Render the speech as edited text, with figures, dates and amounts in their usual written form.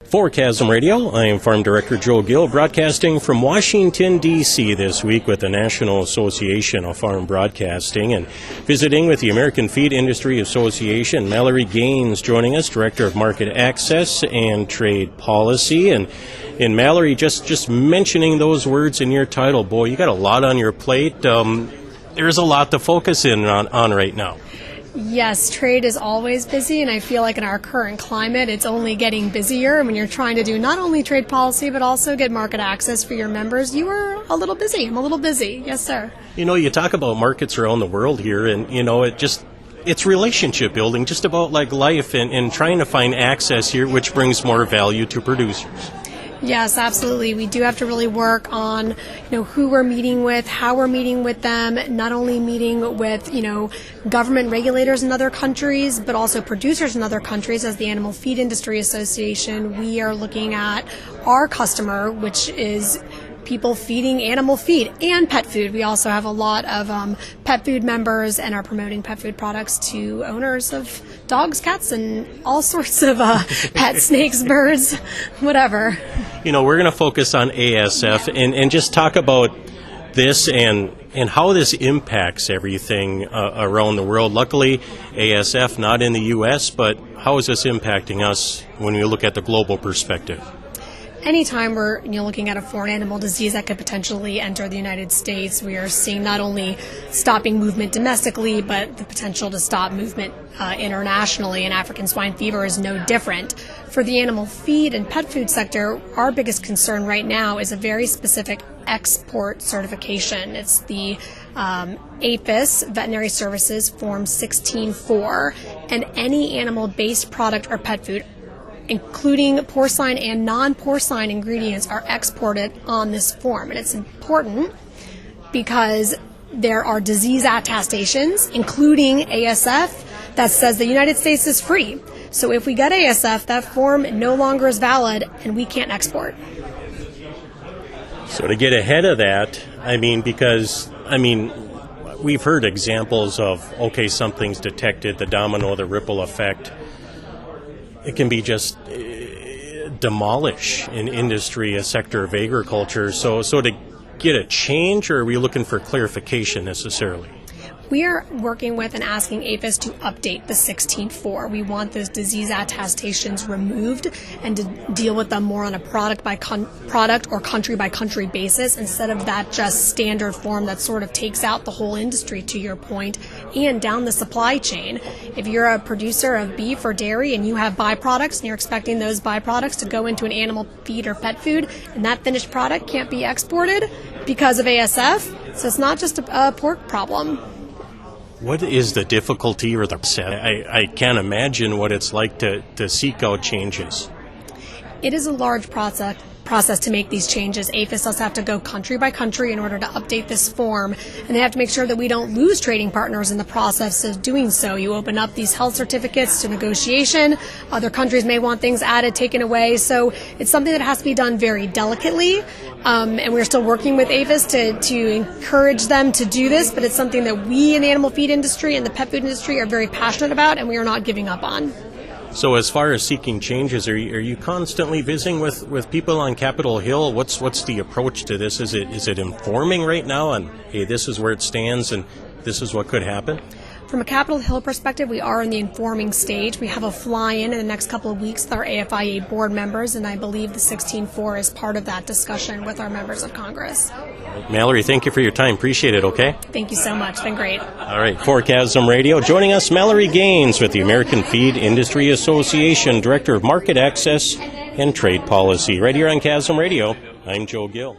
For KASM Radio, I am Farm Director Joe Gill, broadcasting from Washington, D.C. this week with the National Association of Farm Broadcasting, and visiting with the American Feed Industry Association. Mallory Gaines joining us, Director of Market Access and Trade Policy. And Mallory, just mentioning those words in your title, boy, you got a lot on your plate. There's a lot to focus in on right now. Yes, trade is always busy, and I feel like in our current climate, it's only getting busier. When you're trying to do not only trade policy, but also get market access for your members, you are a little busy. I'm a little busy. Yes, sir. You know, you talk about markets around the world here, and, you know, it's relationship building, just about like life, and trying to find access here, which brings more value to producers. Yes, absolutely. We do have to really work on, who we're meeting with, how we're meeting with them, not only meeting with, government regulators in other countries, but also producers in other countries. As the Animal Feed Industry Association, we are looking at our customer, which is people feeding animal feed and pet food. We also have a lot of pet food members and are promoting pet food products to owners of dogs, cats, and all sorts of pet snakes, birds, whatever. We're going to focus on ASF and just talk about this and how this impacts everything around the world. Luckily, ASF not in the U.S., but how is this impacting us when we look at the global perspective? Anytime we're looking at a foreign animal disease that could potentially enter the United States, we are seeing not only stopping movement domestically, but the potential to stop movement internationally, and African swine fever is no different. For the animal feed and pet food sector, our biggest concern right now is a very specific export certification. It's the APHIS, Veterinary Services Form 16-4, and any animal-based product or pet food, including porcine and non-porcine ingredients, are exported on this form. And it's important because there are disease attestations, including ASF, that says the United States is free. So if we get ASF, that form no longer is valid and we can't export. So to get ahead of that, we've heard examples of, something's detected, the domino, the ripple effect. It can be just demolish an industry, a sector of agriculture. So to get a change, or are we looking for clarification necessarily? We are working with and asking APHIS to update the 16-4. We want those disease attestations removed and to deal with them more on a product or country by country basis, instead of that just standard form that sort of takes out the whole industry, to your point, and down the supply chain. If you're a producer of beef or dairy and you have byproducts and you're expecting those byproducts to go into an animal feed or pet food, and that finished product can't be exported because of ASF, so it's not just a pork problem. What is the difficulty or the upset? I can't imagine what it's like to seek out changes. It is a large process to make these changes. APHIS does have to go country by country in order to update this form, and they have to make sure that we don't lose trading partners in the process of doing so. You open up these health certificates to negotiation. Other countries may want things added, taken away. So it's something that has to be done very delicately, and we're still working with APHIS to encourage them to do this, but it's something that we in the animal feed industry and the pet food industry are very passionate about, and we are not giving up on. So as far as seeking changes, are you constantly visiting with people on Capitol Hill? What's the approach to this? Is it informing right now on, hey, this is where it stands and this is what could happen? From a Capitol Hill perspective, we are in the informing stage. We have a fly-in the next couple of weeks with our AFIA board members, and I believe the 16-4 is part of that discussion with our members of Congress. Mallory, thank you for your time. Appreciate it, okay? Thank you so much. It's been great. All right, for KASM Radio, joining us, Mallory Gaines with the American Feed Industry Association, Director of Market Access and Trade Policy. Right here on KASM Radio, I'm Joe Gill.